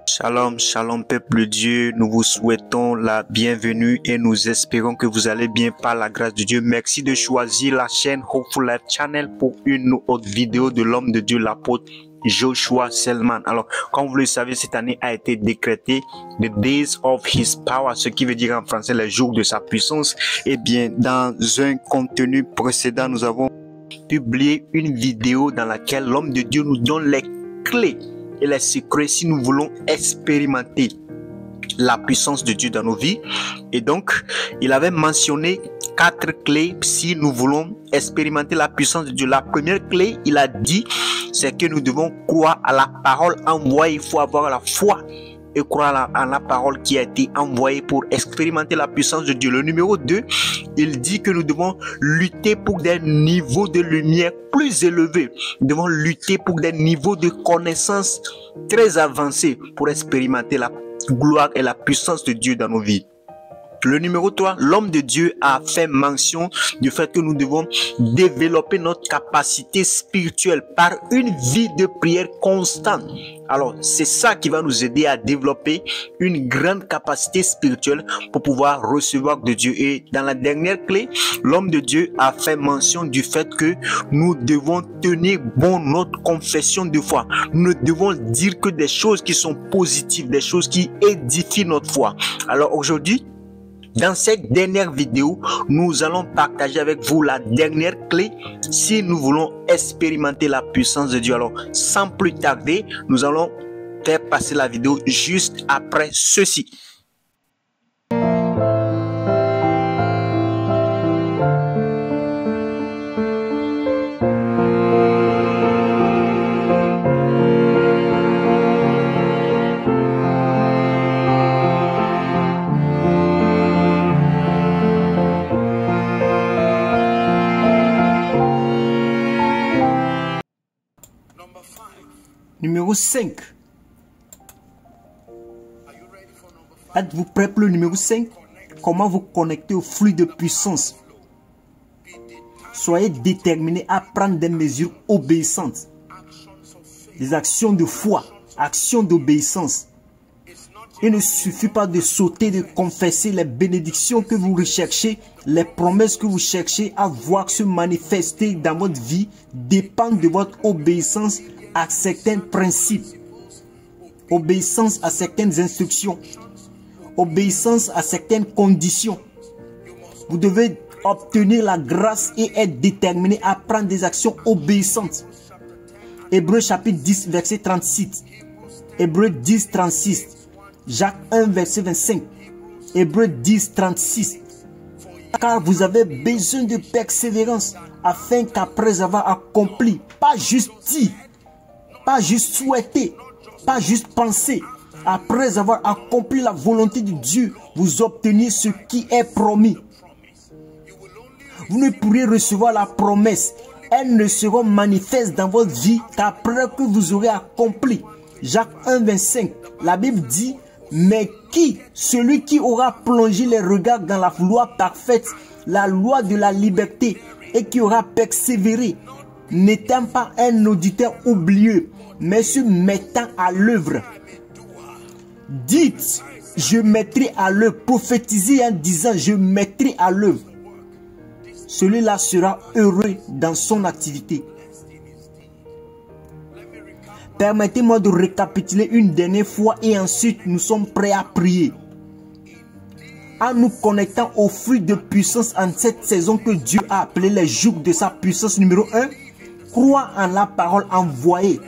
Shalom, shalom peuple de Dieu, nous vous souhaitons la bienvenue et nous espérons que vous allez bien par la grâce de Dieu. Merci de choisir la chaîne Hopeful Life Channel pour une autre vidéo de l'homme de Dieu, l'apôtre Joshua Selman. Alors, comme vous le savez, cette année a été décrétée The Days of His Power, ce qui veut dire en français les jours de sa puissance. Eh bien, dans un contenu précédent, nous avons publié une vidéo dans laquelle l'homme de Dieu nous donne les clés et les secrets si nous voulons expérimenter la puissance de Dieu dans nos vies. Et donc, il avait mentionné 4 clés si nous voulons expérimenter la puissance de Dieu. La première clé, il a dit, c'est que nous devons croire à la parole envoyée. Il faut avoir la foi et croire à la parole qui a été envoyée pour expérimenter la puissance de Dieu. Le numéro 2, il dit que nous devons lutter pour des niveaux de lumière plus élevés. Nous devons lutter pour des niveaux de connaissance très avancés pour expérimenter la gloire et la puissance de Dieu dans nos vies. Le numéro 3, l'homme de Dieu a fait mention du fait que nous devons développer notre capacité spirituelle par une vie de prière constante. Alors, c'est ça qui va nous aider à développer une grande capacité spirituelle pour pouvoir recevoir de Dieu. Et dans la dernière clé, l'homme de Dieu a fait mention du fait que nous devons tenir bon notre confession de foi. Nous ne devons dire que des choses qui sont positives, des choses qui édifient notre foi. Alors aujourd'hui, dans cette dernière vidéo, nous allons partager avec vous la dernière clé si nous voulons expérimenter la puissance de Dieu. Alors, sans plus tarder, nous allons faire passer la vidéo juste après ceci. Numéro 5. Êtes-vous prêt pour le numéro 5? Comment vous connecter au flux de puissance? Soyez déterminés à prendre des mesures obéissantes. Des actions de foi, actions d'obéissance. Il ne suffit pas de sauter, de confesser les bénédictions que vous recherchez, les promesses que vous cherchez à voir se manifester dans votre vie dépendent de votre obéissance à certains principes, obéissance à certaines instructions, obéissance à certaines conditions. Vous devez obtenir la grâce et être déterminé à prendre des actions obéissantes. Hébreux chapitre 10 verset 36, Hébreux 10 36, Jacques 1 verset 25, Hébreux 10 36. Car vous avez besoin de persévérance afin qu'après avoir accompli, pas juste dit, pas juste souhaiter, pas juste penser, après avoir accompli la volonté de Dieu, vous obtenez ce qui est promis. Vous ne pourrez recevoir la promesse. Elles ne seront manifestes dans votre vie qu'après que vous aurez accompli. Jacques 1, 25, la Bible dit, mais qui, celui qui aura plongé les regards dans la loi parfaite, la loi de la liberté, et qui aura persévéré, n'étant pas un auditeur oublieux, mais se mettant à l'œuvre. Dites, je mettrai à l'œuvre. Prophétisez en disant, je mettrai à l'œuvre. Celui-là sera heureux dans son activité. Permettez-moi de récapituler une dernière fois et ensuite nous sommes prêts à prier. En nous connectant au flux de puissance en cette saison que Dieu a appelé les jours de sa puissance, numéro 1, crois en la parole envoyée.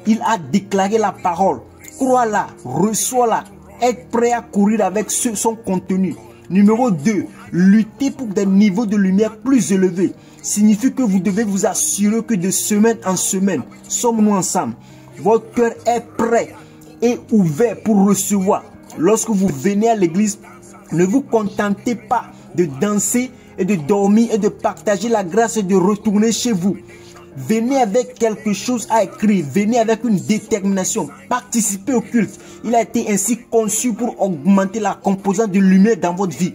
Il a déclaré la parole. Crois-la, reçois-la. Être prêt à courir avec son contenu. Numéro 2, lutter pour des niveaux de lumière plus élevés. Signifie que vous devez vous assurer que de semaine en semaine, sommes-nous ensemble. Votre cœur est prêt et ouvert pour recevoir. Lorsque vous venez à l'église, ne vous contentez pas de danser et de dormir et de partager la grâce et de retourner chez vous. Venez avec quelque chose à écrire, venez avec une détermination, participez au culte. Il a été ainsi conçu pour augmenter la composante de lumière dans votre vie.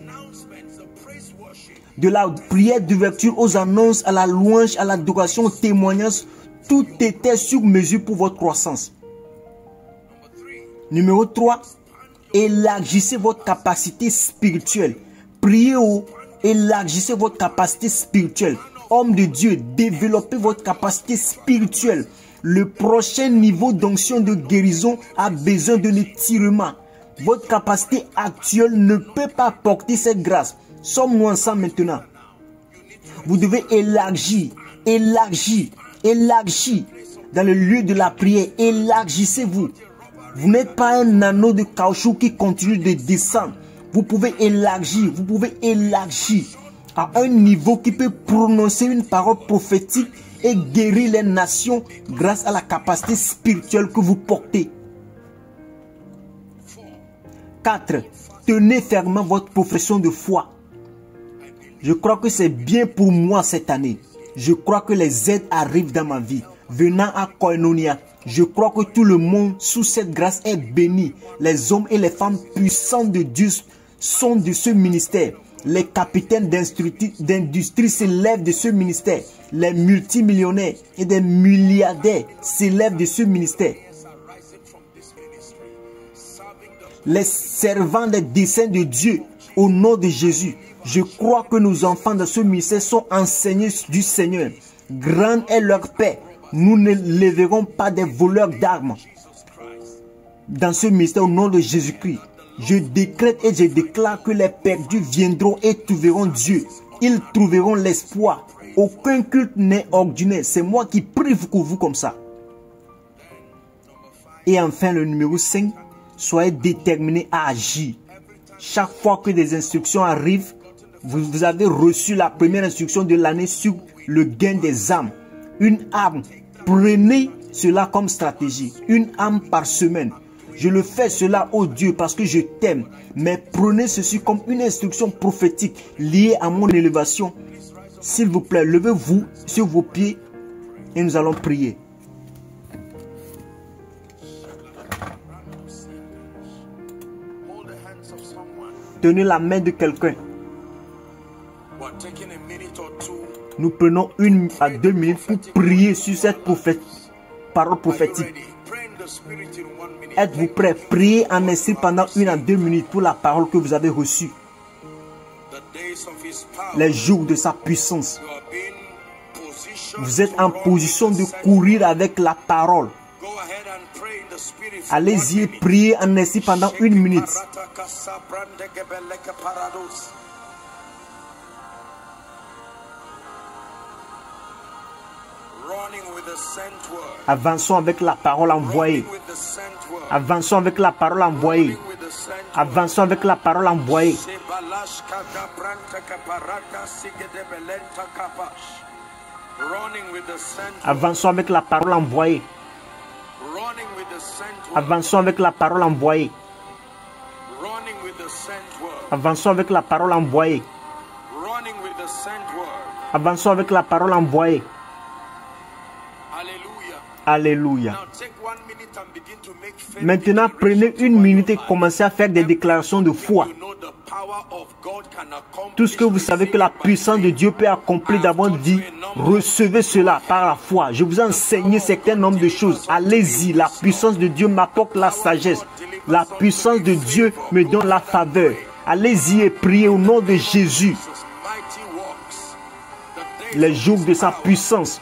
De la prière d'ouverture aux annonces, à la louange, à l'adoration, au témoignage, tout était sur mesure pour votre croissance. Numéro 3, élargissez votre capacité spirituelle. Priez ou élargissez votre capacité spirituelle. Homme de Dieu, développez votre capacité spirituelle. Le prochain niveau d'onction de guérison a besoin d'un étirement. Votre capacité actuelle ne peut pas porter cette grâce. Sommes-nous ensemble maintenant? Vous devez élargir, élargir, élargir. Dans le lieu de la prière, élargissez-vous. Vous n'êtes pas un anneau de caoutchouc qui continue de descendre. Vous pouvez élargir à un niveau qui peut prononcer une parole prophétique et guérir les nations grâce à la capacité spirituelle que vous portez. 4. Tenez fermement votre profession de foi. Je crois que c'est bien pour moi cette année. Je crois que les aides arrivent dans ma vie. Venant à Koinonia, je crois que tout le monde sous cette grâce est béni. Les hommes et les femmes puissants de Dieu sont de ce ministère. Les capitaines d'industrie s'élèvent de ce ministère. Les multimillionnaires et des milliardaires s'élèvent de ce ministère. Les servants des desseins de Dieu au nom de Jésus. Je crois que nos enfants de ce ministère sont enseignés du Seigneur. Grande est leur paix. Nous ne lèverons pas des voleurs d'armes dans ce ministère au nom de Jésus-Christ. Je décrète et je déclare que les perdus viendront et trouveront Dieu. Ils trouveront l'espoir. Aucun culte n'est ordinaire. C'est moi qui prie pour vous comme ça. Et enfin, le numéro 5, soyez déterminés à agir. Chaque fois que des instructions arrivent, vous avez reçu la première instruction de l'année sur le gain des âmes. Une âme. Prenez cela comme stratégie. Une âme par semaine. Je le fais cela, oh Dieu, parce que je t'aime. Mais prenez ceci comme une instruction prophétique liée à mon élévation. S'il vous plaît, levez-vous sur vos pieds et nous allons prier. Tenez la main de quelqu'un. Nous prenons 1 à 2 minutes pour prier sur cette parole prophétique. Êtes-vous prêts? Priez en esprit pendant 1 à 2 minutes pour la parole que vous avez reçue. Les jours de sa puissance. Vous êtes en position de courir avec la parole. Allez-y et priez en esprit pendant 1 minute. Avançons avec la parole envoyée. Avançons avec la parole envoyée. Avançons avec la parole envoyée. Avançons avec la parole envoyée. Avançons avec la parole envoyée. Avançons avec la parole envoyée. Avançons avec la parole envoyée. Alléluia. Maintenant, prenez 1 minute et commencez à faire des déclarations de foi. Tout ce que vous savez que la puissance de Dieu peut accomplir dans votre vie, recevez cela par la foi. Je vous ai enseigné un certain nombre de choses. Allez-y, la puissance de Dieu m'apporte la sagesse. La puissance de Dieu me donne la faveur. Allez-y et priez au nom de Jésus. Les jours de sa puissance.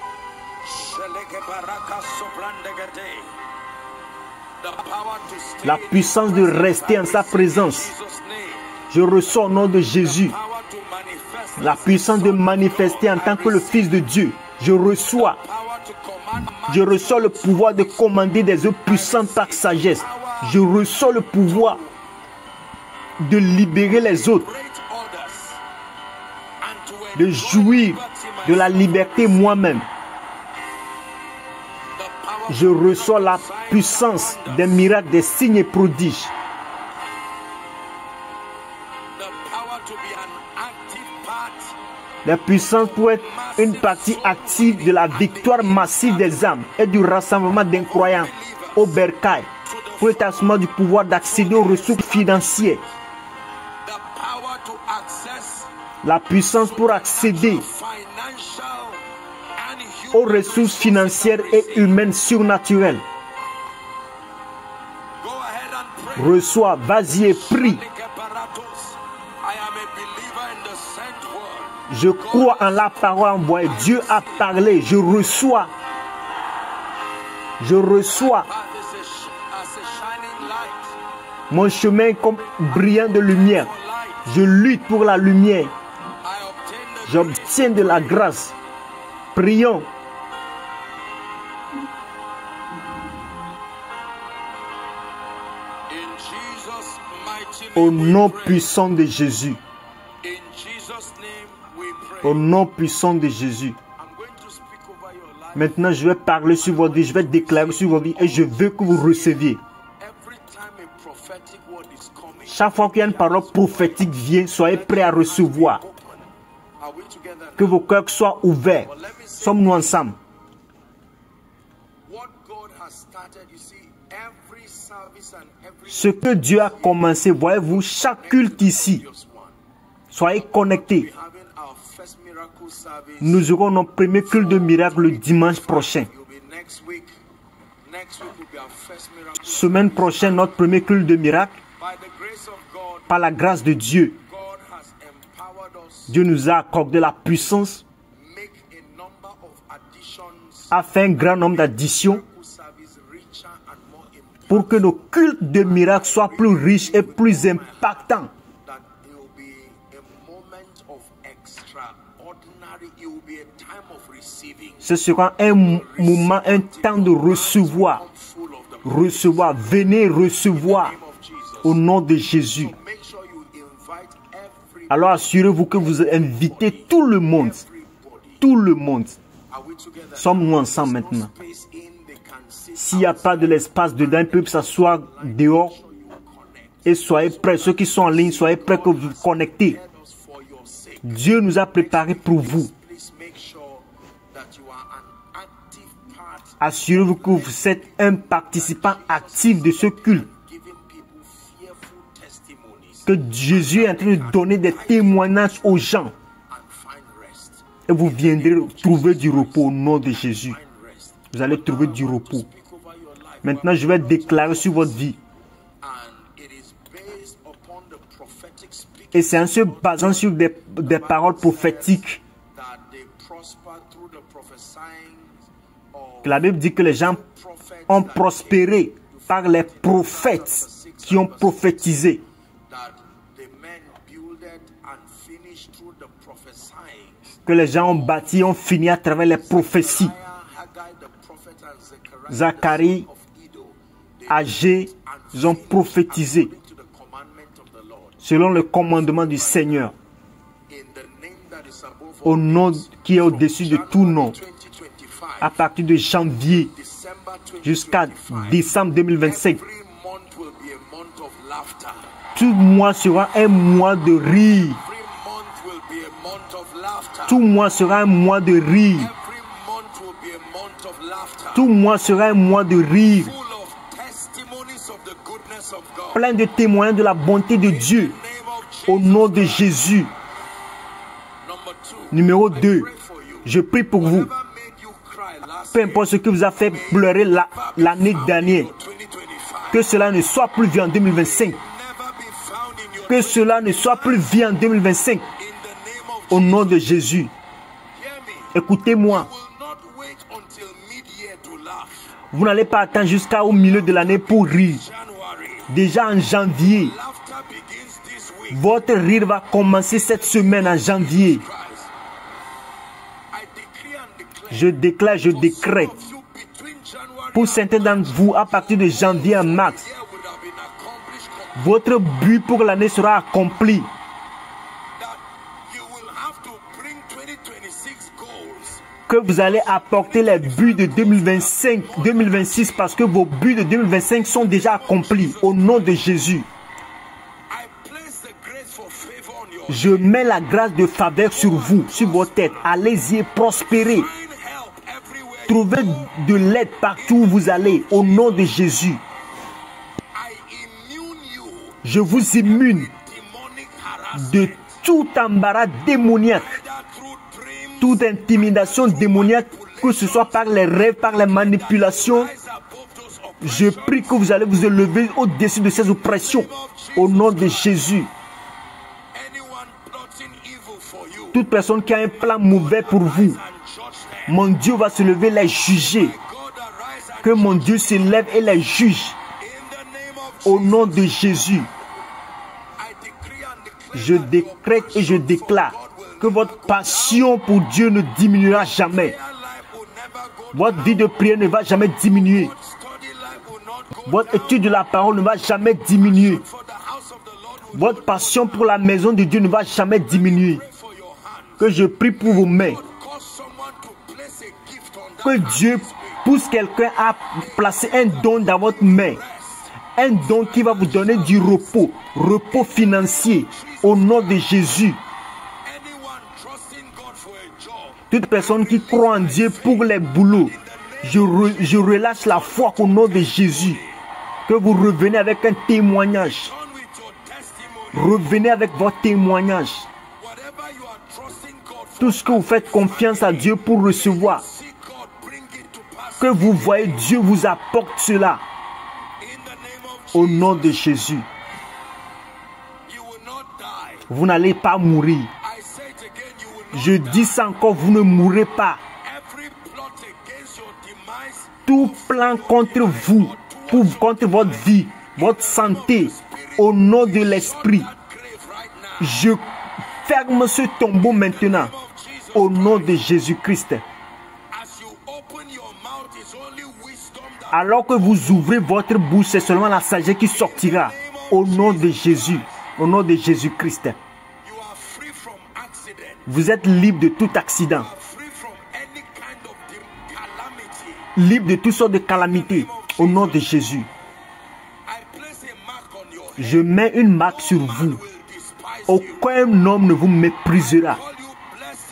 La puissance de rester en sa présence. Je reçois au nom de Jésus. La puissance de manifester en tant que le Fils de Dieu. Je reçois le pouvoir de commander des œuvres puissantes par sagesse. Je reçois le pouvoir de libérer les autres. De jouir de la liberté moi-même. Je reçois la puissance des miracles, des signes et prodiges. La puissance pour être une partie active de la victoire massive des âmes et du rassemblement d'incroyants au bercail pour l'établissement du pouvoir d'accéder aux ressources financières. La puissance pour accéder aux ressources financières et humaines surnaturelles. Reçois, vas-y et prie. Je crois en la parole envoyée. Dieu a parlé. Je reçois. Je reçois. Mon chemin est comme brillant de lumière. Je lutte pour la lumière. J'obtiens de la grâce. Prions. Au nom puissant de Jésus. Au nom puissant de Jésus. Maintenant, je vais parler sur votre vie. Je vais déclarer sur votre vie. Et je veux que vous receviez. Chaque fois qu'il y a une parole prophétique vient, soyez prêts à recevoir. Que vos cœurs soient ouverts. Sommes-nous ensemble? Ce que Dieu a commencé, voyez-vous, chaque culte ici, soyez connectés. Nous aurons notre premier culte de miracle le dimanche prochain. Semaine prochaine, notre premier culte de miracle. Par la grâce de Dieu, Dieu nous a accordé la puissance à faire un grand nombre d'additions pour que nos cultes de miracles soient plus riches et plus impactants. Ce sera un moment, un temps de recevoir. Recevoir, venez recevoir au nom de Jésus. Alors assurez-vous que vous invitez tout le monde. Tout le monde. Sommes-nous ensemble maintenant? S'il n'y a pas de l'espace dedans, ils peuvent s'asseoir dehors. Et soyez prêts. Ceux qui sont en ligne, soyez prêts que vous vous connectez. Dieu nous a préparé pour vous. Assurez-vous que vous êtes un participant actif de ce culte. Que Jésus est en train de donner des témoignages aux gens. Et vous viendrez trouver du repos au nom de Jésus. Vous allez trouver du repos. Maintenant, je vais déclarer sur votre vie. Et c'est en se basant sur des paroles prophétiques que la Bible dit que les gens ont prospéré par les prophètes qui ont prophétisé. Que les gens ont bâti, ont fini à travers les prophéties. Zacharie, Agé, ils ont prophétisé selon le commandement du Seigneur. Au nom qui est au-dessus de tout nom. À partir de janvier jusqu'à décembre 2025. Tout mois sera un mois de rire. Tout mois sera un mois de rire. Tout mois sera un mois de rire. Plein de témoins de la bonté de Dieu. Au nom de Jésus. Numéro 2. Je prie pour vous. Peu importe ce que vous a fait pleurer l'année dernière. Que cela ne soit plus vu en 2025. Que cela ne soit plus vu en 2025. Au nom de Jésus. Écoutez-moi. Vous n'allez pas attendre jusqu'au milieu de l'année pour rire. Déjà en janvier. Votre rire va commencer cette semaine en janvier. Je déclare, je décrète. Pour certains d'entre vous, à partir de janvier à mars, votre but pour l'année sera accompli. Que vous allez apporter les buts de 2025, 2026, parce que vos buts de 2025 sont déjà accomplis. Au nom de Jésus. Je mets la grâce de faveur sur vous, sur vos têtes. Allez-y et prospérez. Trouvez de l'aide partout où vous allez, au nom de Jésus. Je vous immune de tout embarras démoniaque, toute intimidation démoniaque, que ce soit par les rêves, par les manipulations, Je prie que vous allez vous élever au-dessus de ces oppressions. Au nom de Jésus. Toute personne qui a un plan mauvais pour vous, mon Dieu va se lever les juger. Que mon Dieu se lève et les juge. Au nom de Jésus. Je décrète et je déclare que votre passion pour Dieu ne diminuera jamais. Votre vie de prière ne va jamais diminuer. Votre étude de la parole ne va jamais diminuer. Votre passion pour la maison de Dieu ne va jamais diminuer. Que je prie pour vos mains. Que Dieu pousse quelqu'un à placer un don dans votre main. Un don qui va vous donner du repos. Repos financier. Au nom de Jésus. Toute personne qui croit en Dieu pour les boulots. Je relâche la foi au nom de Jésus. Que vous revenez avec un témoignage. Revenez avec votre témoignage. Tout ce que vous faites confiance à Dieu pour recevoir. Que vous voyez Dieu vous apporte cela. Au nom de Jésus. Vous n'allez pas mourir. Je dis ça encore, vous ne mourrez pas. Tout plan contre vous, contre votre vie, votre santé, au nom de l'Esprit, je ferme ce tombeau maintenant, au nom de Jésus-Christ. Alors que vous ouvrez votre bouche, c'est seulement la sagesse qui sortira, au nom de Jésus, au nom de Jésus-Christ. Vous êtes libre de tout accident. Libre de toutes sortes de calamités. Au nom de Jésus. Je mets une marque sur vous. Aucun homme ne vous méprisera.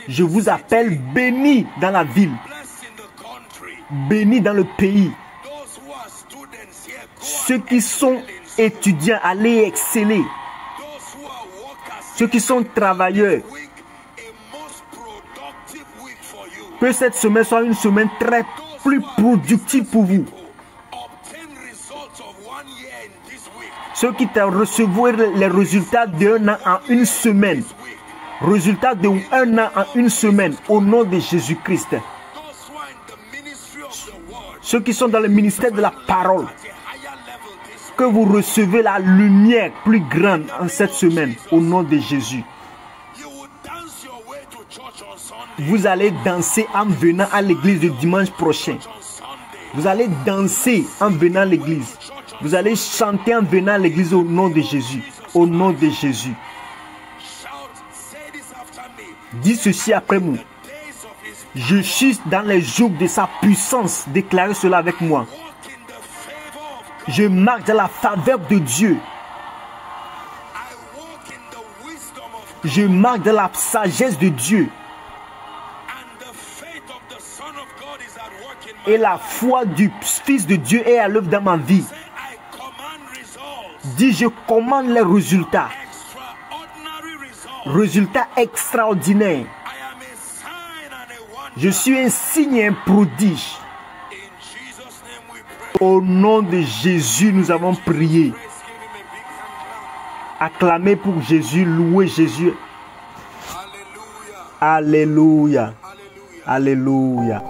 Je vous appelle béni dans la ville. Béni dans le pays. Ceux qui sont étudiants, allez exceller. Ceux qui sont travailleurs. Que cette semaine soit une semaine plus productive pour vous. Ceux qui recevront les résultats d'un an en une semaine. Résultats d'un an en une semaine. Au nom de Jésus-Christ. Ceux qui sont dans le ministère de la parole. Que vous recevez la lumière plus grande en cette semaine. Au nom de Jésus. Vous allez danser en venant à l'église le dimanche prochain. Vous allez danser en venant à l'église. Vous allez chanter en venant à l'église au nom de Jésus. Au nom de Jésus. Dis ceci après moi. Je suis dans les jours de sa puissance. Déclarez cela avec moi. Je marche dans la faveur de Dieu. Je marche dans la sagesse de Dieu. Et la foi du Fils de Dieu est à l'œuvre dans ma vie. Dis, je commande les résultats. Résultats extraordinaires. Je suis un signe et un prodige. Au nom de Jésus, nous avons prié. Acclamez pour Jésus, louez Jésus. Alléluia. Alléluia.